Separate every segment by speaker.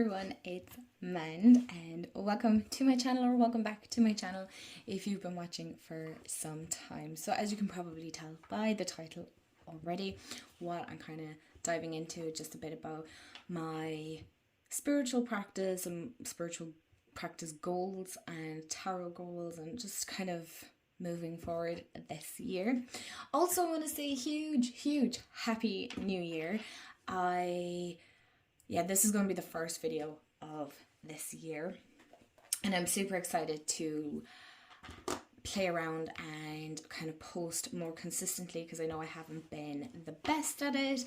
Speaker 1: everyone, it's Mand and welcome to my channel, or welcome back to my channel if you've been watching for some time. So as you can probably tell by the title already, what I'm kind of diving into, just a bit about my spiritual practice and spiritual practice goals and tarot goals, and just kind of moving forward this year. Also, I want to say huge happy new year. This is going to be the first video of this year, and I'm super excited to play around and kind of post more consistently, because I know I haven't been the best at it,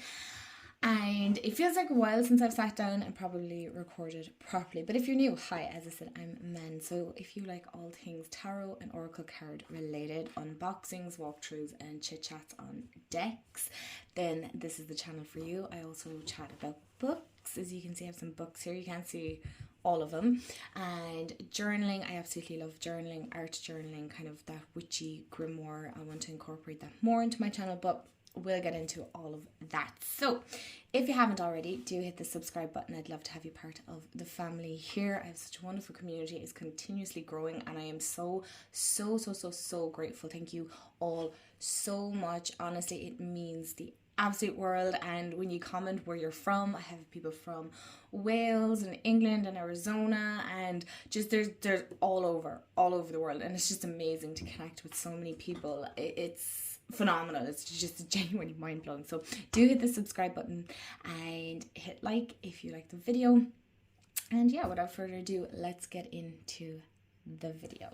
Speaker 1: and it feels like a while since I've sat down and probably recorded properly. But if you're new, hi, as I said, I'm Men. So if you like all things tarot and oracle card related, unboxings, walkthroughs and chit chats on decks, then this is the channel for you. I also chat about books. As you can see, I have some books here. You can't see all of them. And journaling, I absolutely love journaling, art journaling, kind of that witchy grimoire. I want to incorporate that more into my channel, but we'll get into all of that. So if you haven't already, do hit the subscribe button. I'd love to have you part of the family here. I have such a wonderful community. It's continuously growing, and I am so grateful. Thank you all so much. Honestly, it means the absolute world. And when you comment where you're from, I have people from Wales and England and Arizona, and just there's all over the world, and it's just amazing to connect with so many people. It's phenomenal. It's just genuinely mind-blowing. So do hit the subscribe button and hit like if you like the video. And yeah, without further ado, let's get into the video.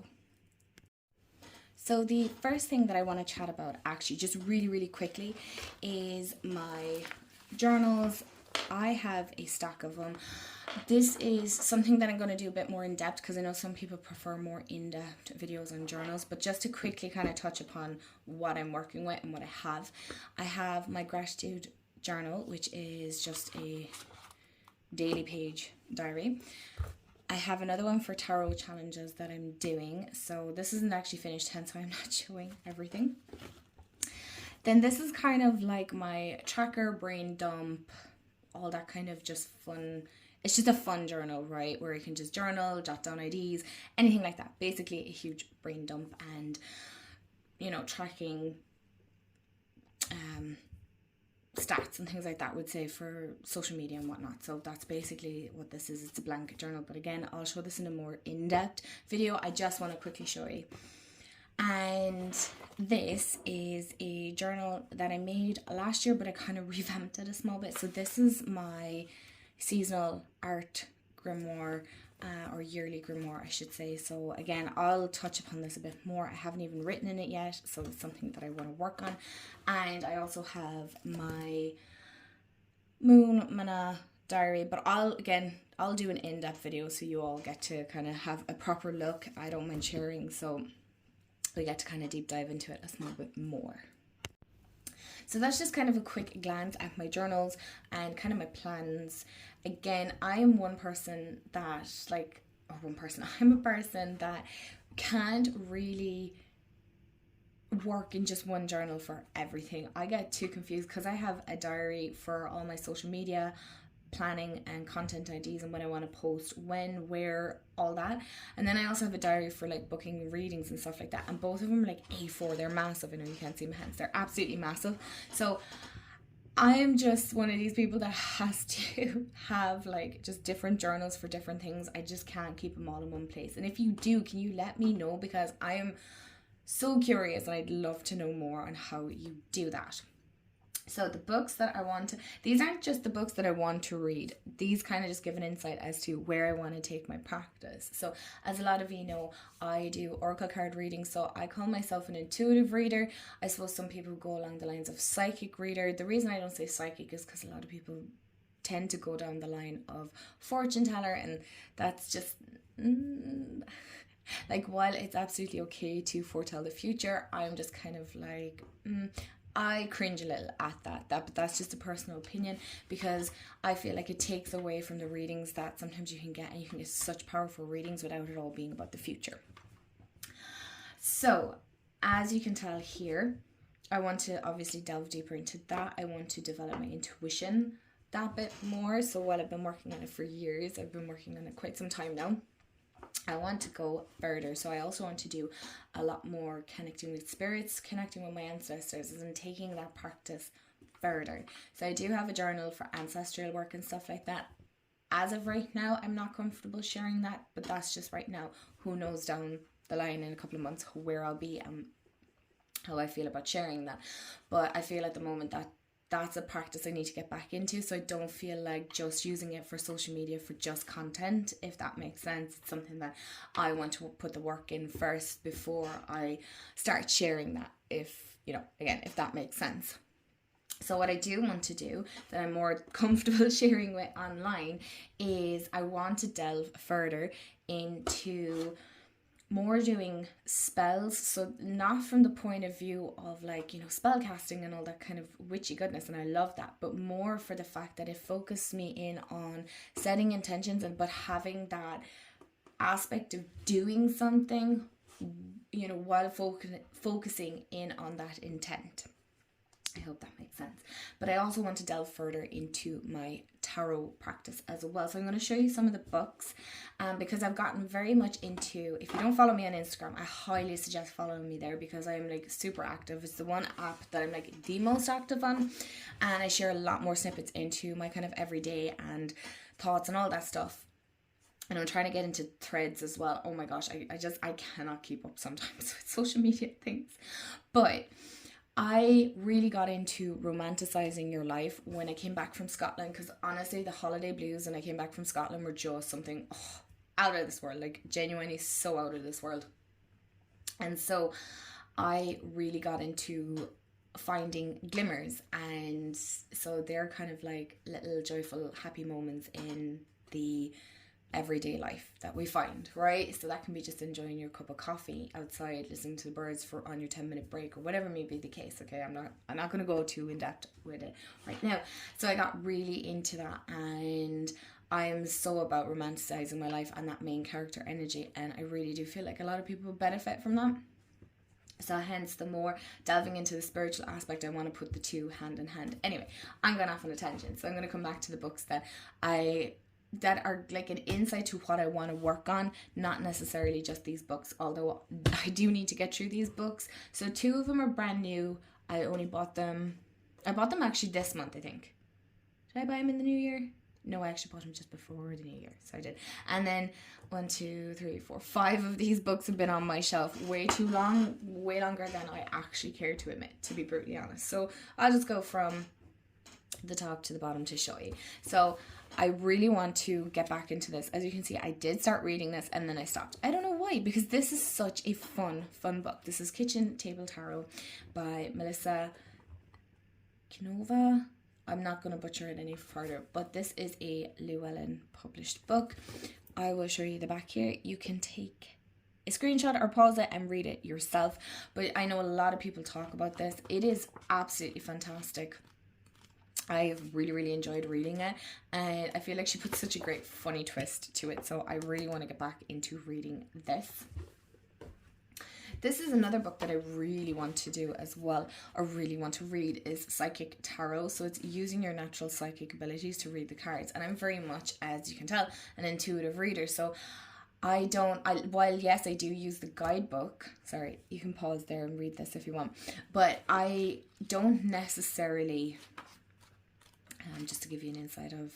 Speaker 1: So the first thing that I want to chat about, actually just really quickly, is my journals. I have a stack of them. This is something that I'm going to do a bit more in depth, because I know some people prefer more in-depth videos on journals, but just to quickly kind of touch upon what I'm working with and what I have my gratitude journal, which is just a daily page diary. I have another one for tarot challenges that I'm doing, so this isn't actually finished, hence why I'm not showing everything. Then this is kind of like my tracker, brain dump, all that kind of just fun. It's just a fun journal, right, where you can just journal, jot down ideas, anything like that. Basically a huge brain dump, and tracking stats and things like that, would say, for social media and whatnot. So that's basically what this is. It's a blanket journal, but again, I'll show this in a more in-depth video. I just want to quickly show you. And this is a journal that I made last year, but I kind of revamped it a small bit. So this is my seasonal art grimoire, or yearly grimoire, I should say. So again, I'll touch upon this a bit more. I haven't even written in it yet, so it's something that I want to work on. And I also have my moon mana diary, but I'll do an in-depth video so you all get to kind of have a proper look. I don't mind sharing, so we get to kind of deep dive into it a small bit more. So that's just kind of a quick glance at my journals and kind of my plans. Again, I'm a person that can't really work in just one journal for everything. I get too confused, because I have a diary for all my social media planning and content ideas, and when I want to post, when, where, all that. And then I also have a diary for like booking readings and stuff like that, and both of them are like A4. They're massive. I know you can't see my hands, they're absolutely massive. So I'm just one of these people that has to have like just different journals for different things. I just can't keep them all in one place. And if you do, can you let me know, because I am so curious and I'd love to know more on how you do that. So the books that I want to, these aren't just the books that I want to read. These kind of just give an insight as to where I want to take my practice. So as a lot of you know, I do oracle card reading. So I call myself an intuitive reader. I suppose some people go along the lines of psychic reader. The reason I don't say psychic is because a lot of people tend to go down the line of fortune teller, and that's just like, while it's absolutely okay to foretell the future, I'm just kind of like I cringe a little at that, but that's just a personal opinion, because I feel like it takes away from the readings that sometimes you can get, and you can get such powerful readings without it all being about the future. So as you can tell here, I want to obviously delve deeper into that. I want to develop my intuition that bit more. So while I've been working on it for years, I've been working on it quite some time now, I want to go further. So I also want to do a lot more connecting with spirits, connecting with my ancestors, and taking that practice further. So I do have a journal for ancestral work and stuff like that. As of right now, I'm not comfortable sharing that, but that's just right now. Who knows down the line in a couple of months where I'll be and how I feel about sharing that. But I feel at the moment that that's a practice I need to get back into, so I don't feel like just using it for social media for just content, if that makes sense. It's something that I want to put the work in first before I start sharing that, if, you know, again, if that makes sense. So what I do want to do that I'm more comfortable sharing with online is I want to delve further into more doing spells. So not from the point of view of like, you know, spell casting and all that kind of witchy goodness, and I love that, but more for the fact that it focused me in on setting intentions and but having that aspect of doing something, you know, while focusing in on that intent. I hope that makes sense. But I also want to delve further into my tarot practice as well. So I'm going to show you some of the books because I've gotten very much into, if you don't follow me on Instagram, I highly suggest following me there because I'm like super active. It's the one app that I'm like the most active on, and I share a lot more snippets into my kind of everyday and thoughts and all that stuff. And I'm trying to get into threads as well. Oh my gosh, I cannot keep up sometimes with social media things. But I really got into romanticizing your life when I came back from Scotland, because honestly the holiday blues when I came back from Scotland were just something out of this world, like genuinely so out of this world. And so I really got into finding glimmers, and so they're kind of like little joyful happy moments in the everyday life that we find, right? So that can be just enjoying your cup of coffee outside, listening to the birds for on your 10-minute break, or whatever may be the case. Okay, I'm not going to go too in depth with it right now. So I got really into that, and I'm so about romanticizing my life and that main character energy, and I really do feel like a lot of people benefit from that. So hence the more delving into the spiritual aspect, I want to put the two hand in hand. Anyway, I'm going off on a tangent, so I'm going to come back to the books that are like an insight to what I want to work on, not necessarily just these books, although I do need to get through these books. So 2 of them are brand new. I bought them actually this month, I think. Did I buy them in the new year? No, I actually bought them just before the new year, so I did. And then 1, 2, 3, 4, 5 of these books have been on my shelf way too long, way longer than I actually care to admit, to be brutally honest. So I'll just go from the top to the bottom to show you. So I really want to get back into this. As you can see, I did start reading this and then I stopped. I don't know why, because this is such a fun book. This is Kitchen Table Tarot by Melissa Canova. I'm not going to butcher it any further, but this is a Llewellyn published book. I will show you the back here. You can take a screenshot or pause it and read it yourself, but I know a lot of people talk about this. It is absolutely fantastic. I've really enjoyed reading it, and I feel like she put such a great funny twist to it, so I really want to get back into reading this. This is another book that I really want to do as well, or really want to read, is Psychic Tarot. So it's using your natural psychic abilities to read the cards, and I'm very much, as you can tell, an intuitive reader. So while yes, I do use the guidebook, sorry, you can pause there and read this if you want, but I don't necessarily, just to give you an insight of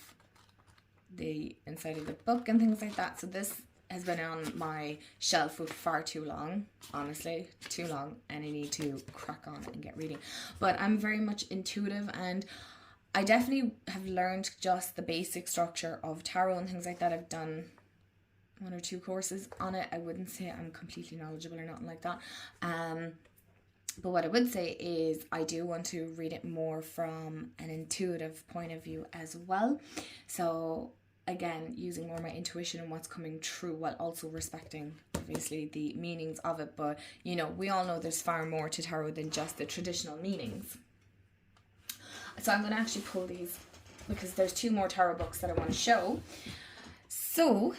Speaker 1: the inside of the book and things like that. So this has been on my shelf for far too long, honestly, too long, and I need to crack on and get reading. But I'm very much intuitive, and I definitely have learned just the basic structure of tarot and things like that. I've done 1 or 2 courses on it. I wouldn't say I'm completely knowledgeable or nothing like that. But what I would say is I do want to read it more from an intuitive point of view as well. So again, using more my intuition and what's coming true, while also respecting obviously the meanings of it. But you know, we all know there's far more to tarot than just the traditional meanings. So I'm going to actually pull these because there's 2 more tarot books that I want to show. So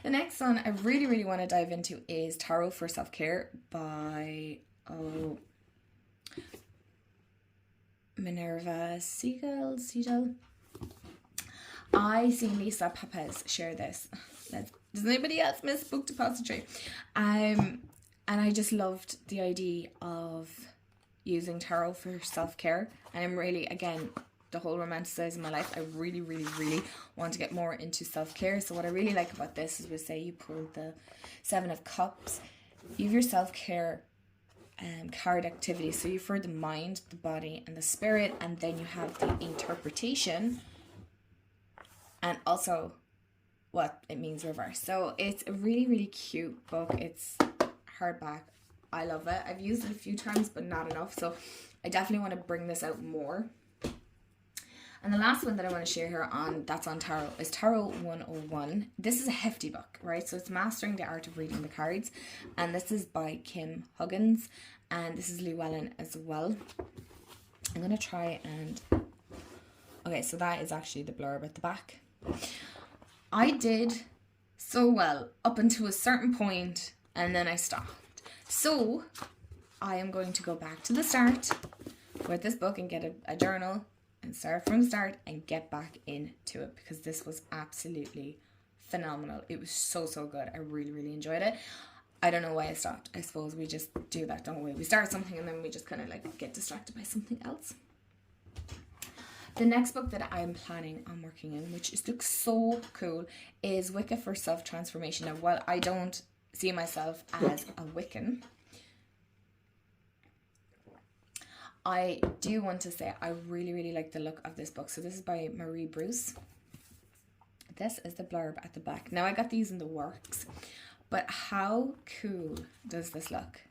Speaker 1: the next one I really want to dive into is Tarot for Self-Care by Minerva Siegel. I seen Lisa Papez share this. Does anybody else miss Book Depository? And I just loved the idea of using tarot for self-care. And I'm really, again, the whole romanticizing my life, I really, really, really want to get more into self-care. So what I really like about this is, we say you pull the 7 of Cups, you have your self-care card activity. So you for the mind, the body, and the spirit, and then you have the interpretation, and also what it means reverse. So it's a really, really cute book. It's hardback. I love it. I've used it a few times, but not enough. So I definitely want to bring this out more. And the last one that I want to share here that's on tarot is Tarot 101. This is a hefty book, right? So it's Mastering the Art of Reading the Cards. And this is by Kim Huggins. And this is Llewellyn as well. I'm going to try and... Okay, so that is actually the blurb at the back. I did so well up until a certain point, and then I stopped. So I am going to go back to the start with this book and get a journal and start from the start and get back into it, because this was absolutely phenomenal. It was so, so good. I really, really enjoyed it. I don't know why I stopped. I suppose we just do that, don't we? We start something and then we just kind of like get distracted by something else. The next book that I'm planning on working in, which looks so cool, is Wicca for Self-Transformation. Now, while I don't see myself as a Wiccan, I do want to say I really, really like the look of this book. So this is by Marie Bruce. This is the blurb at the back. Now, I got these in the works, but how cool does this look?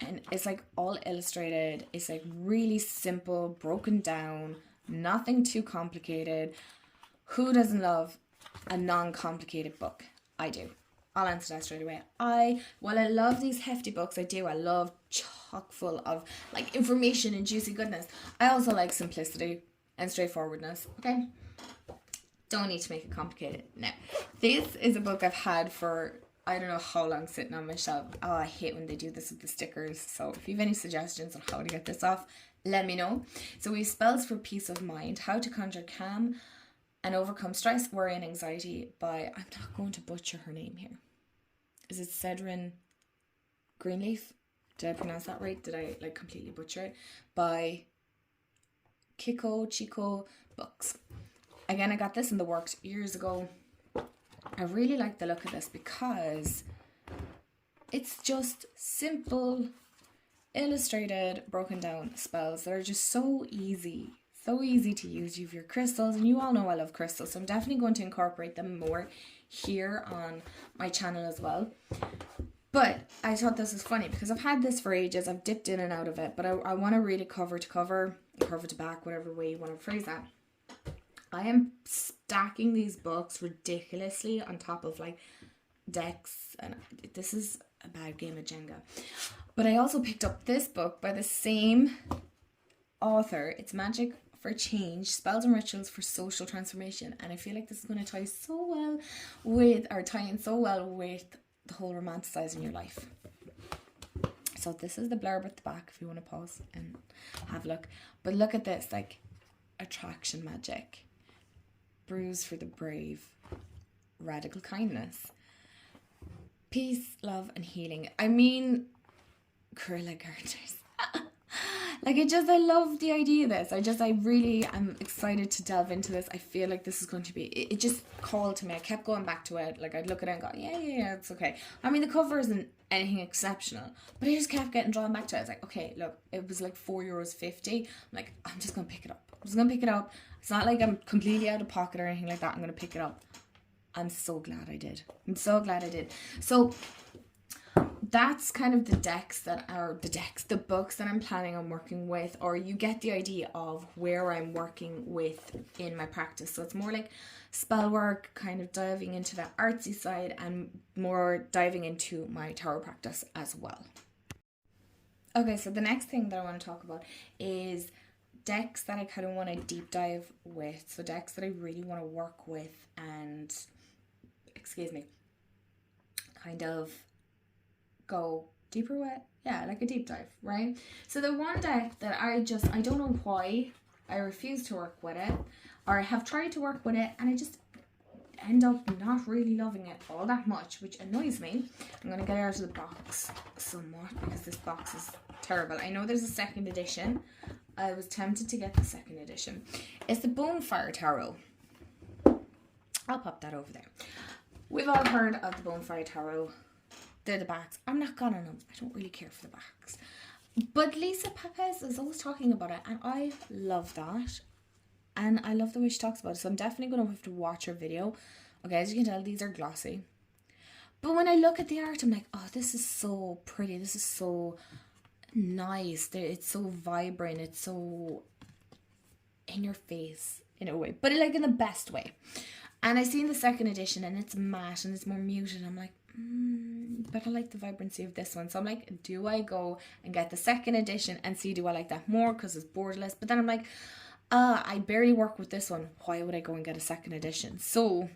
Speaker 1: And it's like all illustrated. It's like really simple, broken down, nothing too complicated. Who doesn't love a non-complicated book? I do. I'll answer that straight away. While I love these hefty books, I love chock full of like information and juicy goodness. I also like simplicity and straightforwardness. Okay? Don't need to make it complicated. Now, this is a book I've had for I don't know how long sitting on my shelf. Oh, I hate when they do this with the stickers. So if you have any suggestions on how to get this off, let me know. So we have Spells for Peace of Mind, How to Conjure Calm and Overcome Stress, Worry and Anxiety by, I'm not going to butcher her name here. Is it Cedrin Greenleaf? Did I pronounce that right? Did I like completely butcher it? By Chico Books. Again, I got this in the works years ago. I really like the look of this because it's just simple, illustrated, broken down spells that are just so easy to use. You have your crystals, and you all know I love crystals, so I'm definitely going to incorporate them more here on my channel as well. But I thought this was funny because I've had this for ages. I've dipped in and out of it, but I want to read it cover to cover, cover to back, whatever way you want to phrase that. I am stacking these books ridiculously on top of like decks, and this is a bad game of Jenga. But I also picked up this book by the same author. It's Magic for Change, Spells and Rituals for Social Transformation, and I feel like this is going to tie in so well with the whole romanticizing your life. So this is the blurb at the back if you want to pause and have a look. But look at this, like attraction magic, bruise for the brave, radical kindness, peace, love and healing. I mean, Cruella Garters. I love the idea of this. I really am excited to delve into this. I feel like this is going to be, it just called to me. I kept going back to it. Like I'd look at it and go, yeah, it's okay. I mean, the cover isn't anything exceptional, but I just kept getting drawn back to it. I was like, okay, look, it was like €4.50. I'm like, I'm just going to pick it up. It's not like I'm completely out of pocket or anything like that. I'm going to pick it up. I'm so glad I did. So that's kind of the books that I'm planning on working with, or you get the idea of where I'm working with in my practice. So it's more like spell work, kind of diving into that artsy side, and more diving into my tarot practice as well. Okay, so the next thing that I want to talk about is decks that I kind of want to deep dive with. So decks that I really want to work with and, kind of go deeper wet, yeah, like a deep dive, right? So the one deck that I don't know why I refuse to work with it, or I have tried to work with it and I just end up not really loving it all that much, which annoys me. I'm going to get it out of the box somewhat because this box is terrible. I know there's a second edition. I was tempted to get the second edition. It's the Bonfire Tarot. I'll pop that over there. We've all heard of the Bonfire Tarot. They're the backs. I'm not gonna know. I don't really care for the backs. But Lisa Pepez is always talking about it, and I love that. And I love the way she talks about it. So I'm definitely going to have to watch her video. Okay, as you can tell, these are glossy. But when I look at the art, I'm like, oh, this is so pretty. This is so nice. It's so vibrant. It's so in your face in a way. But like in the best way. And I seen the second edition and it's matte and it's more muted. I'm like, but I like the vibrancy of this one. So I'm like, do I go and get the second edition and see, do I like that more because it's borderless? But then I'm like, I barely work with this one. Why would I go and get a second edition? So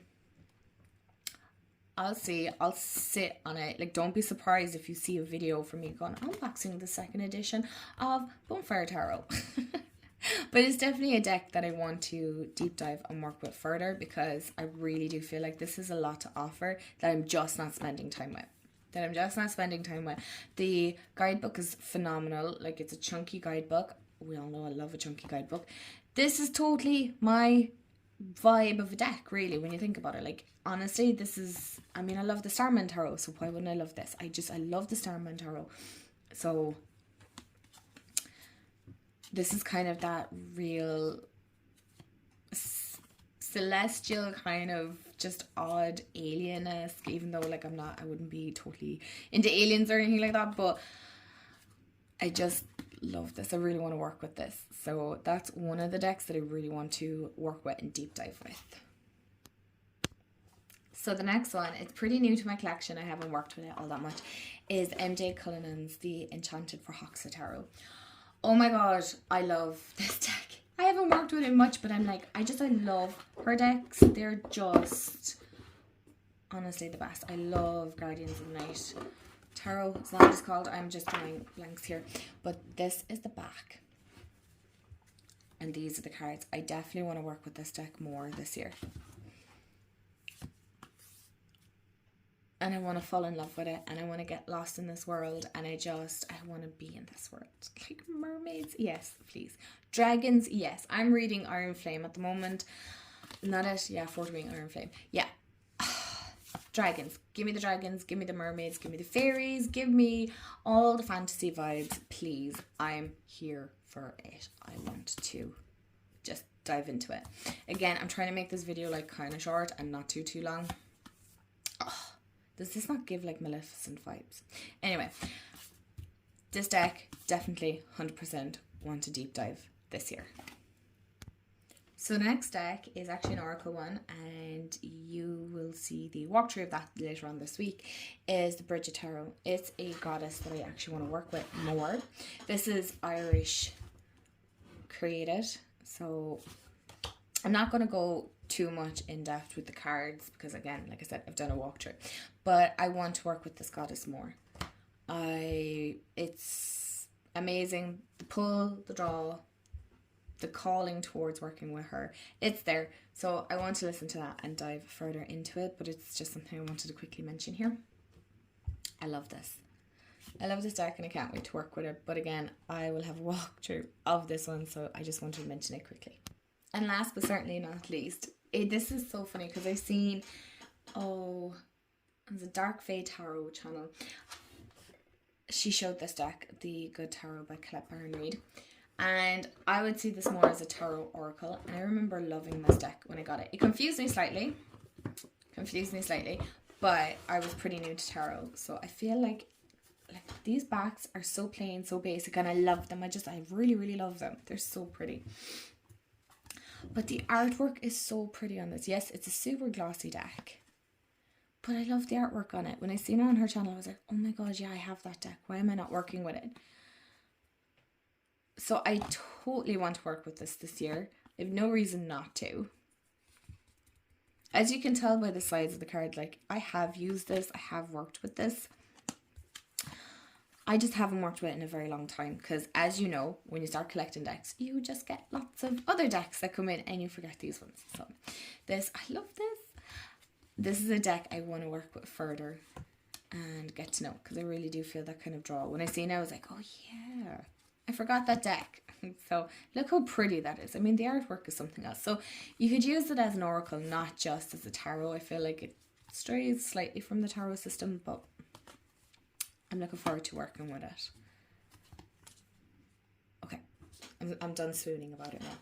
Speaker 1: I'll see. I'll sit on it. Like, don't be surprised if you see a video from me going unboxing the second edition of Bonfire Tarot. But it's definitely a deck that I want to deep dive and work with further because I really do feel like this is a lot to offer that I'm just not spending time with. The guidebook is phenomenal. Like, it's a chunky guidebook. We all know I love a chunky guidebook. This is totally my vibe of a deck, really, when you think about it. Like, honestly, this is, I mean, I love the Starman Tarot, so why wouldn't I love this? I love the Starman Tarot. So this is kind of that real celestial kind of just odd alien-esque, even though like I wouldn't be totally into aliens or anything like that, but I just love this. I really want to work with this. So that's one of the decks that I really want to work with and deep dive with. So the next one, it's pretty new to my collection. I haven't worked with it all that much, is MJ Cullinan's The Enchanted for Hoxa Tarot. Oh my god, I love this deck. I haven't worked with it much, but I'm like, I love her decks. They're just honestly the best. I love Guardians of Night Tarot, is that what it's called? I'm just drawing blanks here. But this is the back. And these are the cards. I definitely want to work with this deck more this year. And I want to fall in love with it. And I want to get lost in this world. And I want to be in this world. Like mermaids? Yes, please. Dragons? Yes. I'm reading Iron Flame at the moment. Not it? Yeah, Fort Wing Iron Flame. Yeah. Dragons. Give me the dragons. Give me the mermaids. Give me the fairies. Give me all the fantasy vibes. Please. I'm here for it. I want to just dive into it. Again, I'm trying to make this video like kind of short and not too long. Oh, does this not give like Maleficent vibes? Anyway, this deck definitely 100% want to deep dive this year. So the next deck is actually an Oracle one, and you will see the walkthrough of that later on this week, is the Bridget Tarot. It's a goddess that I actually want to work with more. This is Irish created, so I'm not going to go too much in depth with the cards because, again, like I said, I've done a walkthrough, but I want to work with this goddess more. It's amazing. The pull, the draw, the calling towards working with her, it's there. So I want to listen to that and dive further into it, but it's just something I wanted to quickly mention here. I love this. I love this deck and I can't wait to work with it. But again, I will have a walkthrough of this one, so I just wanted to mention it quickly. And last but certainly not least, this is so funny because I've seen, there's a Dark Fae Tarot channel. She showed this deck, The Good Tarot by Colette Baron Reid. And I would see this more as a tarot oracle. And I remember loving this deck when I got it. It confused me slightly, but I was pretty new to tarot. So I feel like these backs are so plain, so basic, and I love them. I really, really love them. They're so pretty. But the artwork is so pretty on this. Yes, it's a super glossy deck, but I love the artwork on it. When I seen it on her channel, I was like, oh my god, yeah, I have that deck. Why am I not working with it? So I totally want to work with this year. I have no reason not to. As you can tell by the size of the card, like, I have used this. I have worked with this. I just haven't worked with it in a very long time because, as you know, when you start collecting decks, you just get lots of other decks that come in and you forget these ones. So this, I love this. This is a deck I want to work with further and get to know, because I really do feel that kind of draw. When I see it now, I was like, oh yeah, I forgot that deck. So look how pretty that is. I mean, the artwork is something else. So you could use it as an oracle, not just as a tarot. I feel like it strays slightly from the tarot system, but I'm looking forward to working with it. Okay, I'm done swooning about it now.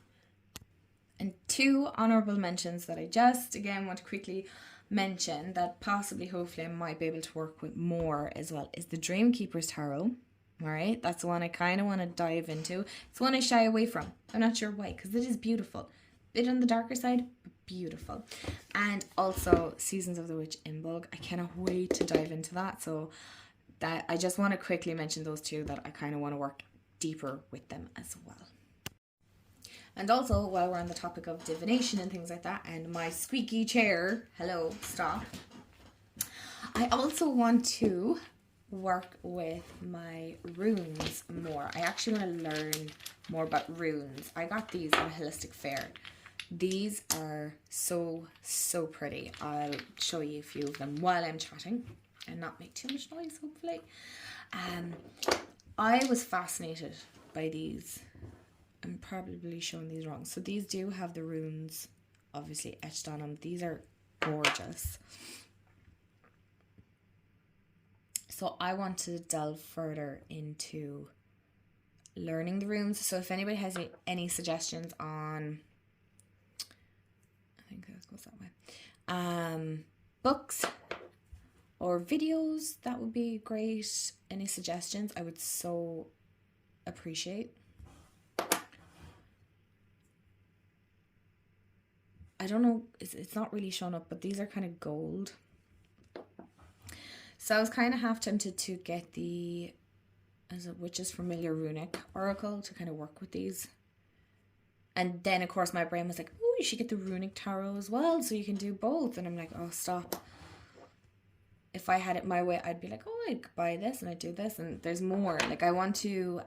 Speaker 1: And 2 honourable mentions that I just, again, want to quickly mention that possibly, hopefully, I might be able to work with more as well, is the Dreamkeeper's Tarot. Alright, that's the one I kind of want to dive into. It's one I shy away from. I'm not sure why, because it is beautiful. Bit on the darker side, but beautiful. And also Seasons of the Witch in Bulk. I cannot wait to dive into that. So that I just want to quickly mention those 2 that I kind of want to work deeper with them as well. And also, while we're on the topic of divination and things like that, and my squeaky chair, hello, stop. I also want to work with my runes more. I actually want to learn more about runes. I got these at a holistic fair. These are so pretty. I'll show you a few of them while I'm chatting and not make too much noise, hopefully. I was fascinated by these. I'm probably showing these wrong. So these do have the runes obviously etched on them. These are gorgeous. So I want to delve further into learning the runes. So if anybody has any suggestions on, I think that goes that way, books or videos, that would be great. Any suggestions I would so appreciate. I don't know, it's not really shown up, but these are kind of gold. So I was kind of half tempted to get the Witch's Familiar Runic Oracle to kind of work with these. And then, of course, my brain was like, oh, you should get the Runic Tarot as well, so you can do both. And I'm like, oh, stop. If I had it my way, I'd be like, oh, I'd buy this and I'd do this. And there's more. Like, I want to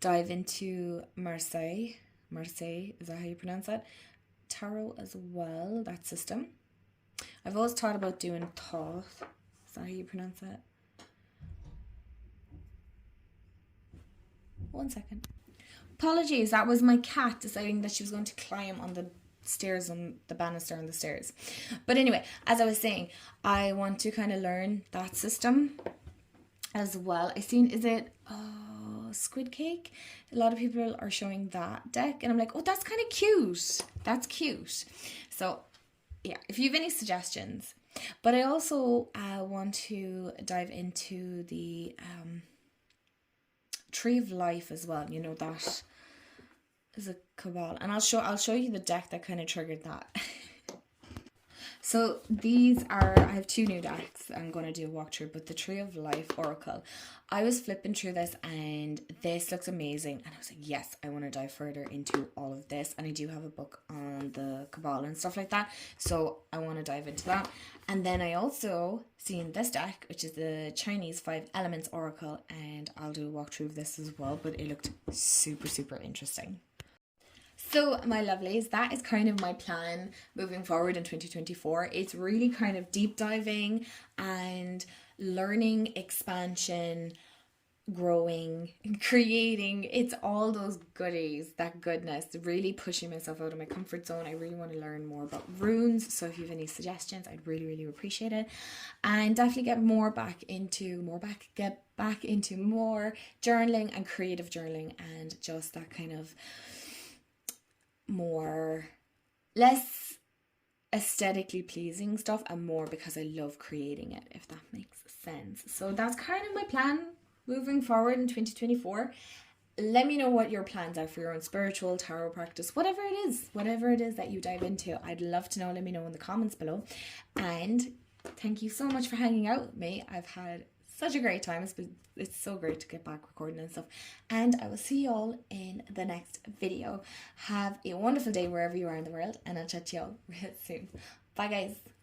Speaker 1: dive into Marseille. Marseille, is that how you pronounce that? Tarot as well, that system. I've always thought about doing Thoth. Is that how you pronounce that? One second. Apologies, that was my cat deciding that she was going to climb on the stairs, on the banister on the stairs. But anyway, as I was saying, I want to kind of learn that system as well. I seen, is it Squid Cake? A lot of people are showing that deck and I'm like, oh, that's kind of cute. That's cute. So yeah, if you have any suggestions. But I also want to dive into the Tree of Life as well. You know, that is a cabal. And I'll show you the deck that kind of triggered that. So these are, I have 2 new decks I'm going to do a walkthrough, but the Tree of Life Oracle. I was flipping through this and this looks amazing. And I was like, yes, I want to dive further into all of this. And I do have a book on the cabal and stuff like that. So I want to dive into that. And then I also seen this deck, which is the Chinese 5 Elements Oracle. And I'll do a walkthrough of this as well, but it looked super interesting. So my lovelies, that is kind of my plan moving forward in 2024. It's really kind of deep diving and learning, expansion, growing, creating. It's all those goodies, that goodness, really pushing myself out of my comfort zone. I really want to learn more about runes. So if you have any suggestions, I'd really appreciate it. And definitely get back into more journaling and creative journaling and just that kind of less aesthetically pleasing stuff and more because I love creating it, if that makes sense. So that's kind of my plan moving forward in 2024. Let me know what your plans are for your own spiritual tarot practice, whatever it is that you dive into. I'd love to know. Let me know in the comments below. And thank you so much for hanging out with me. I've had such a great time. It's so great to get back recording and stuff. And I will see you all in the next video. Have a wonderful day wherever you are in the world. And I'll chat to you all real soon. Bye guys.